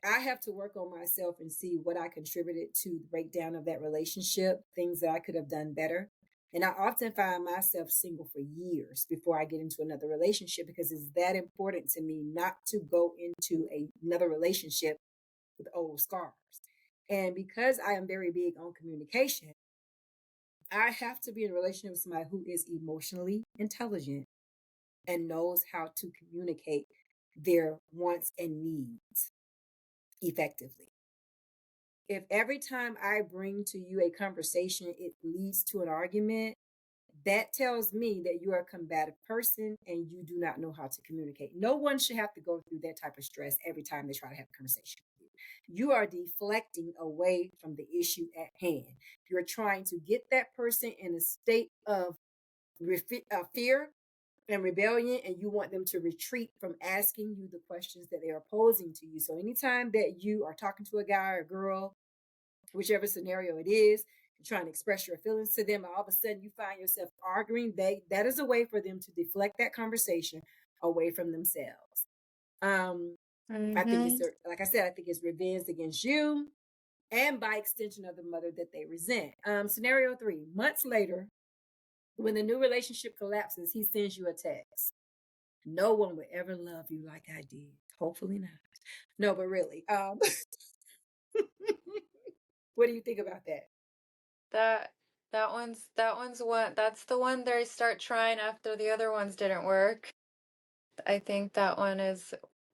[SPEAKER 3] I have to work on myself and see what I contributed to the breakdown of that relationship, things that I could have done better. And I often find myself single for years before I get into another relationship, because it's that important to me not to go into another relationship with old scars. And because I am very big on communication, I have to be in a relationship with somebody who is emotionally intelligent and knows how to communicate their wants and needs effectively. If every time I bring to you a conversation, it leads to an argument, that tells me that you are a combative person and you do not know how to communicate. No one should have to go through that type of stress every time they try to have a conversation with you. You are deflecting away from the issue at hand. You're trying to get that person in a state of fear and rebellion, and you want them to retreat from asking you the questions that they are posing to you. So anytime that you are talking to a guy or girl, whichever scenario it is, you're trying to express your feelings to them, and all of a sudden you find yourself arguing, that is a way for them to deflect that conversation away from themselves. I think it's, like I said, I think it's revenge against you, and by extension of the mother that they resent. Scenario 3, months later, when the new relationship collapses, he sends you a text. No one would ever love you like I did. Hopefully not. No, but really. What do you think about that?
[SPEAKER 4] That one's one. That's the one they start trying after the other ones didn't work. I think that one is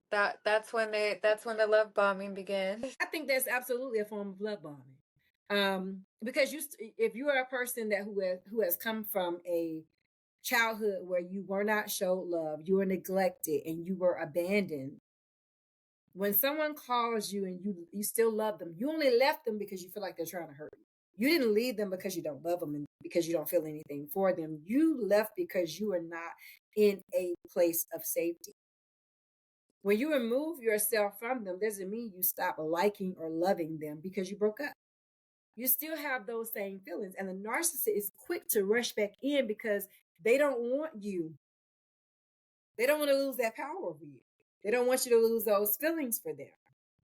[SPEAKER 4] that's when the love bombing begins.
[SPEAKER 3] I think that's absolutely a form of love bombing. Because if you are a person who has come from a childhood where you were not showed love, you were neglected, and you were abandoned, when someone calls you and you still love them, you only left them because you feel like they're trying to hurt you. You didn't leave them because you don't love them and because you don't feel anything for them. You left because you are not in a place of safety. When you remove yourself from them, doesn't mean you stop liking or loving them because you broke up. You still have those same feelings. And the narcissist is quick to rush back in because they don't want you. They don't want to lose that power over you. They don't want you to lose those feelings for them.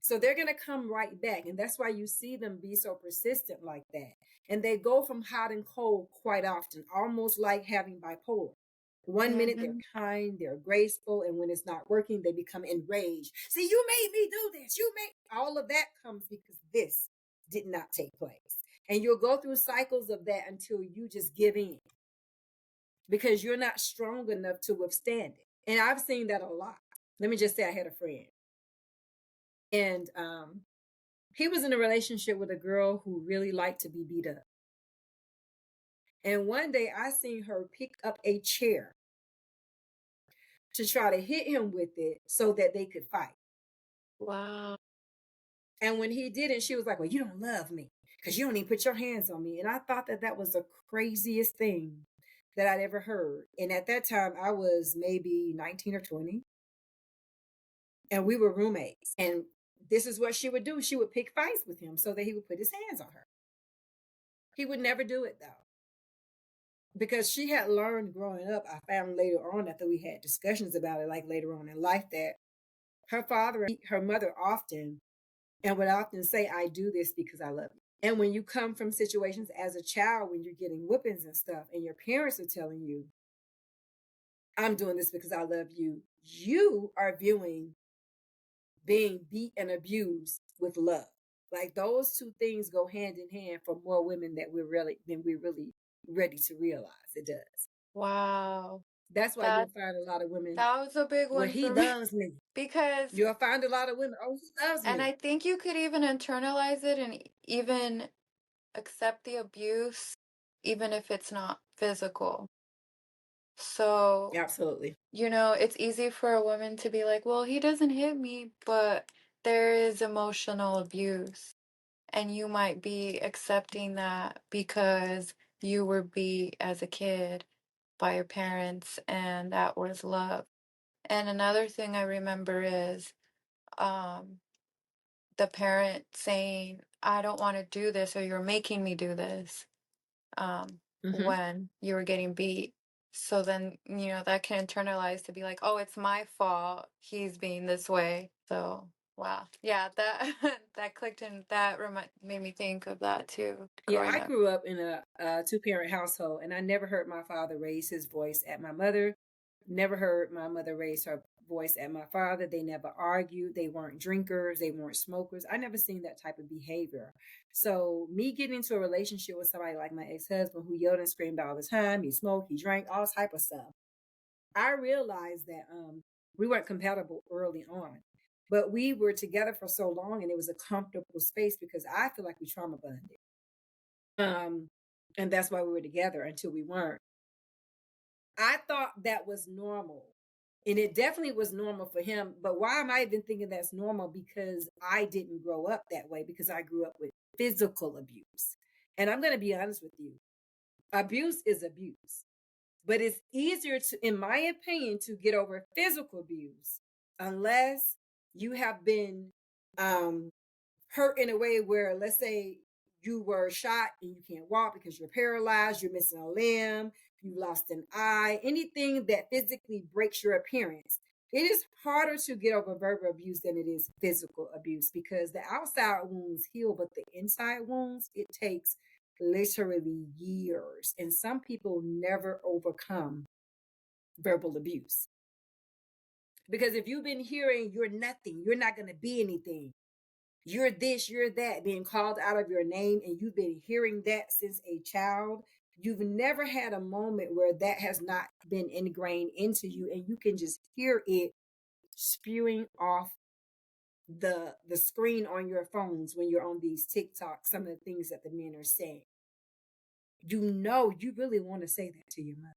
[SPEAKER 3] So they're going to come right back. And that's why you see them be so persistent like that. And they go from hot and cold quite often, almost like having bipolar. One minute they're kind, they're graceful, and when it's not working, they become enraged. See, you made me do this. All of that comes because this did not take place. And you'll go through cycles of that until you just give in because you're not strong enough to withstand it. And I've seen that a lot. Let me just say I had a friend. And he was in a relationship with a girl who really liked to be beat up. And one day I seen her pick up a chair to try to hit him with it so that they could fight.
[SPEAKER 4] Wow.
[SPEAKER 3] And when he didn't, she was like, well, you don't love me because you don't even put your hands on me. And I thought that was the craziest thing that I'd ever heard. And at that time, I was maybe 19 or 20. And we were roommates. And this is what she would do. She would pick fights with him so that he would put his hands on her. He would never do it, though. Because she had learned growing up, I found later on after we had discussions about it, like later on in life, that her father and her mother would often say, I do this because I love you. And when you come from situations as a child, when you're getting whippings and stuff, and your parents are telling you, I'm doing this because I love you, you are viewing being beat and abused with love. Like those two things go hand in hand for more women than we're really ready to realize it does.
[SPEAKER 4] Wow.
[SPEAKER 3] That's why you'll find a lot of women.
[SPEAKER 4] That was a big
[SPEAKER 3] Well,
[SPEAKER 4] one
[SPEAKER 3] he
[SPEAKER 4] for me.
[SPEAKER 3] loves me.
[SPEAKER 4] Because
[SPEAKER 3] You'll find a lot of women. Oh, he loves me.
[SPEAKER 4] and I think you could even internalize it and even accept the abuse, even if it's not physical. So,
[SPEAKER 3] Absolutely.
[SPEAKER 4] it's easy for a woman to be like, well, he doesn't hit me, but there is emotional abuse. And you might be accepting that because you were beat as a kid by your parents, and that was love. And another thing I remember is the parent saying, I don't want to do this, or you're making me do this, when you were getting beat. So then, that can internalize to be like, oh, it's my fault. He's being this way. So, wow. Yeah, that that clicked and that made me think of that too.
[SPEAKER 3] Yeah, I
[SPEAKER 4] Up.
[SPEAKER 3] grew up in a two-parent household, and I never heard my father raise his voice at my mother. Never heard my mother raise her voice at my father. They never argued. They weren't drinkers. They weren't smokers. I never seen that type of behavior. So me getting into a relationship with somebody like my ex-husband who yelled and screamed all the time, he smoked, he drank, all type of stuff. I realized that we weren't compatible early on. But we were together for so long, and it was a comfortable space because I feel like we trauma bonded. And that's why we were together until we weren't. I thought that was normal. And it definitely was normal for him. But why am I even thinking that's normal? Because I didn't grow up that way, because I grew up with physical abuse. And I'm going to be honest with you. Abuse is abuse. But it's easier to, in my opinion, to get over physical abuse unless you have been hurt in a way where, let's say, you were shot and you can't walk because you're paralyzed, you're missing a limb, you lost an eye, anything that physically breaks your appearance. It is harder to get over verbal abuse than it is physical abuse, because the outside wounds heal, but the inside wounds, it takes literally years. And some people never overcome verbal abuse. Because if you've been hearing you're nothing, you're not going to be anything, you're this, you're that, being called out of your name, and you've been hearing that since a child, you've never had a moment where that has not been ingrained into you, and you can just hear it spewing off the screen on your phones when you're on these TikToks, some of the things that the men are saying. You really want to say that to your mother.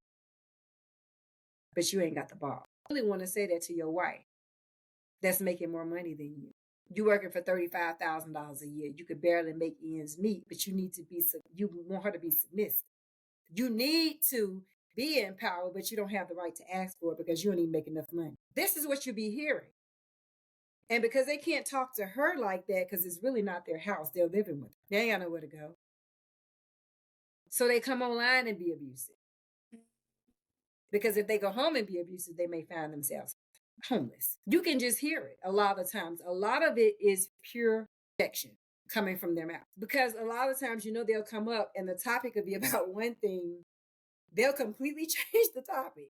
[SPEAKER 3] but you ain't got the ball. I really want to say that to your wife that's making more money than you. You working for $35,000 a year. You could barely make ends meet, but you need to be, you want her to be submissive. You need to be in power, but you don't have the right to ask for it because you don't even make enough money. This is what you'll be hearing. And because they can't talk to her like that, because it's really not their house, they're living with her. They ain't got nowhere to go. So they come online and be abusive. Because if they go home and be abusive, they may find themselves homeless. You can just hear it a lot of times. A lot of it is pure projection coming from their mouth. Because a lot of times, they'll come up and the topic will be about one thing. They'll completely change the topic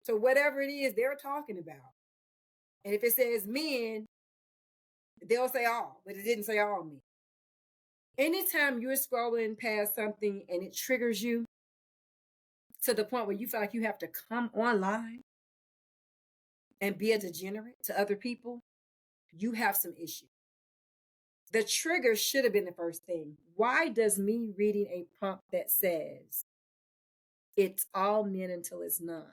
[SPEAKER 3] to whatever it is they're talking about. And if it says men, they'll say all, but it didn't say all men. Anytime you're scrolling past something and it triggers you to the point where you feel like you have to come online and be a degenerate to other people, you have some issues. The trigger should have been the first thing. Why does me reading a prompt that says it's all men until it's none?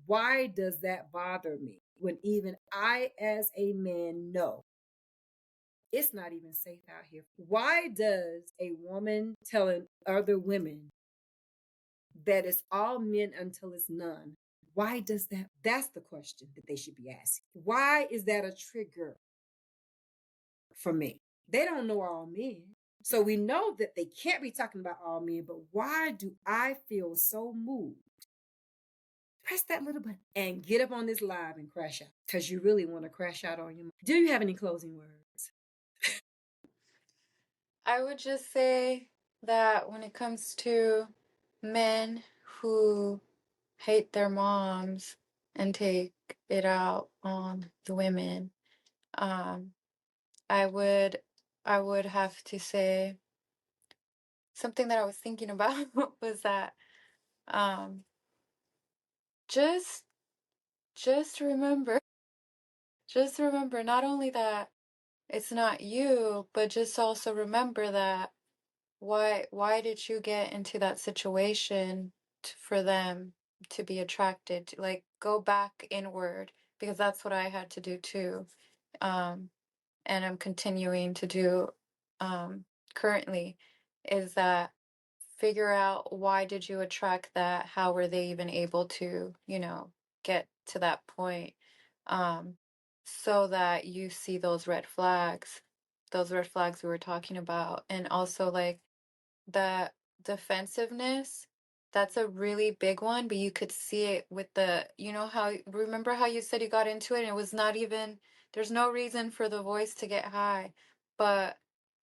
[SPEAKER 3] Why does that bother me when even I as a man know it's not even safe out here? Why does a woman telling other women that it's all men until it's none? Why does that? That's the question that they should be asking. Why is that a trigger for me? They don't know all men. So we know that they can't be talking about all men, but why do I feel so moved? Press that little button and get up on this live and crash out because you really want to crash out on your mom. Do you have any closing words?
[SPEAKER 4] I would just say that when it comes to men who hate their moms and take it out on the women, um, I would have to say something that I was thinking about was that um, just remember, not only that it's not you, but just also remember that why did you get into that situation for them to be attracted to, like, go back inward, because that's what I had to do too. Um, and I'm continuing to do currently, is that figure out why did you attract that? How were they even able to, get to that point? Um, so that you see those red flags we were talking about. And also, like, the defensiveness, that's a really big one, but you could see it with remember how you said you got into it and it was not even, there's no reason for the voice to get high, but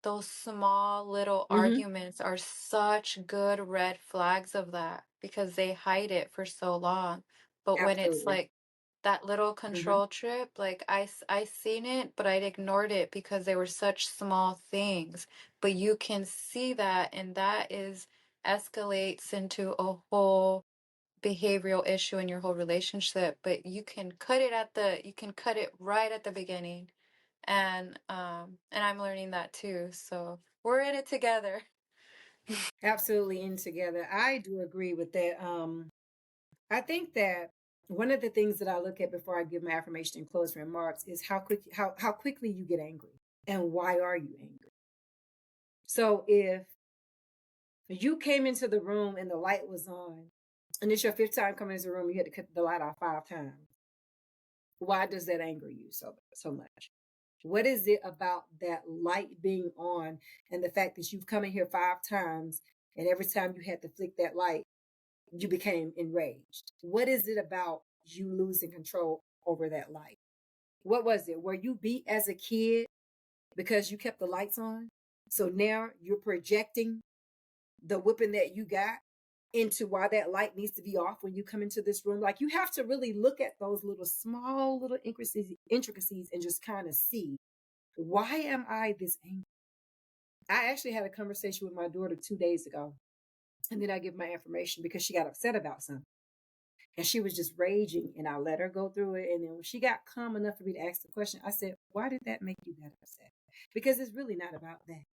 [SPEAKER 4] those small little arguments are such good red flags of that because they hide it for so long. But when it's
[SPEAKER 3] Absolutely.
[SPEAKER 4] like that little control trip, like I seen it, but I'd ignored it because they were such small things. But you can see that, and that is escalates into a whole behavioral issue in your whole relationship. But you can cut it right at the beginning. And I'm learning that too. So we're in it together.
[SPEAKER 3] Absolutely in together. I do agree with that. I think that one of the things that I look at before I give my affirmation and closing remarks is how quickly you get angry and why are you angry. So if you came into the room and the light was on, and it's your fifth time coming into the room, you had to cut the light off 5 times. Why does that anger you so much? What is it about that light being on and the fact that you've come in here 5 times and every time you had to flick that light, you became enraged? What is it about you losing control over that light? What was it? Were you beat as a kid because you kept the lights on? So now you're projecting the whipping that you got into why that light needs to be off when you come into this room. Like, you have to really look at those little small little intricacies and just kind of see, why am I this angry? I actually had a conversation with my daughter 2 days ago, and then I give my information because she got upset about something. And she was just raging, and I let her go through it. And then when she got calm enough for me to ask the question, I said, why did that make you that upset? Because it's really not about that.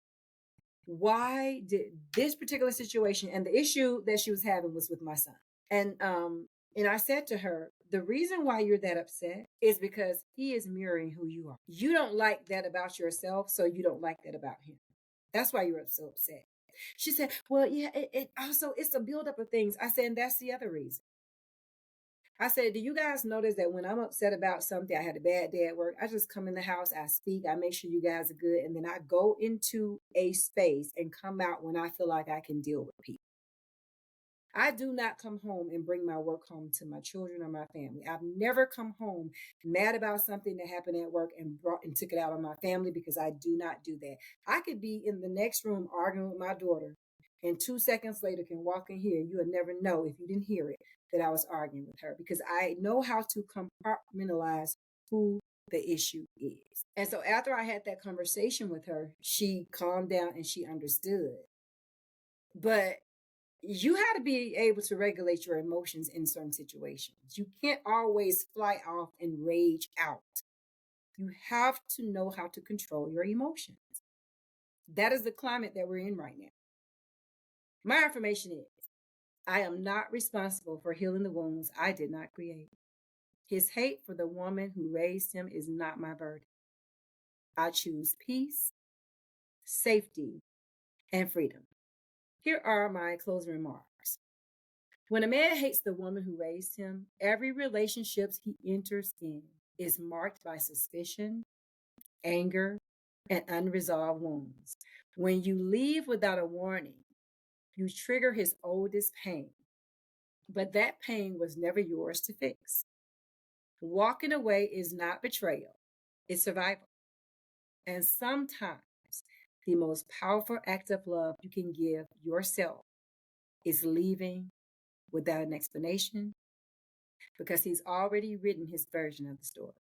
[SPEAKER 3] Why did this particular situation, and the issue that she was having was with my son. And I said to her, The reason why you're that upset is because he is mirroring who you are. You don't like that about yourself, so you don't like that about him. That's why you're so upset. She said, well, yeah, it also, it's a buildup of things. I said, and that's the other reason. I said, do you guys notice that when I'm upset about something, I had a bad day at work, I just come in the house, I speak, I make sure you guys are good, and then I go into a space and come out when I feel like I can deal with people. I do not come home and bring my work home to my children or my family. I've never come home mad about something that happened at work and took it out on my family, because I do not do that. I could be in the next room arguing with my daughter, and 2 seconds later can walk in here. You would never know, if you didn't hear it, that I was arguing with her, because I know how to compartmentalize who the issue is. And so after I had that conversation with her, she calmed down and she understood. But you have to be able to regulate your emotions in certain situations. You can't always fly off and rage out. You have to know how to control your emotions. That is the climate that we're in right now. My affirmation is, I am not responsible for healing the wounds I did not create. His hate for the woman who raised him is not my burden. I choose peace, safety, and freedom. Here are my closing remarks. When a man hates the woman who raised him, every relationship he enters in is marked by suspicion, anger, and unresolved wounds. When you leave without a warning, you trigger his oldest pain, but that pain was never yours to fix. Walking away is not betrayal, it's survival. And sometimes the most powerful act of love you can give yourself is leaving without an explanation, because he's already written his version of the story.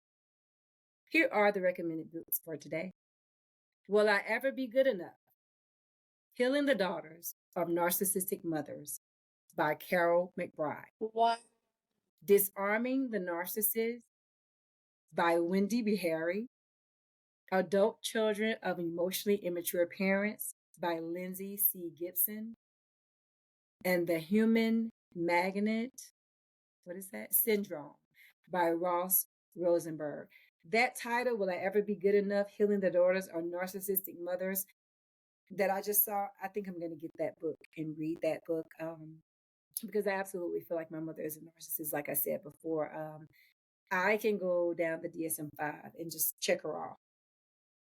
[SPEAKER 3] Here are the recommended books for today. Will I Ever Be Good Enough? Healing the Daughters of Narcissistic Mothers by Carol McBride.
[SPEAKER 4] What?
[SPEAKER 3] Disarming the Narcissist by Wendy Behary. Adult Children of Emotionally Immature Parents by Lindsay C. Gibson. And The Human Magnet, Syndrome by Ross Rosenberg. That title, Will I Ever Be Good Enough? Healing the Daughters of Narcissistic Mothers, that I just saw, I think I'm going to get that book and read that book, because I absolutely feel like my mother is a narcissist. Like I said before, I can go down the DSM-5 and just check her off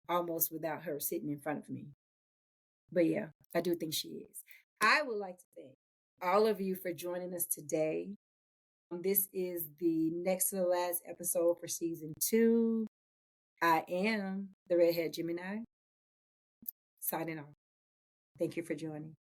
[SPEAKER 3] almost without her sitting in front of me. But yeah, I do think she is. I would like to thank all of you for joining us today. This is the next to the last episode for season 2. I am the Redhead Gemini, signing off. Thank you for joining.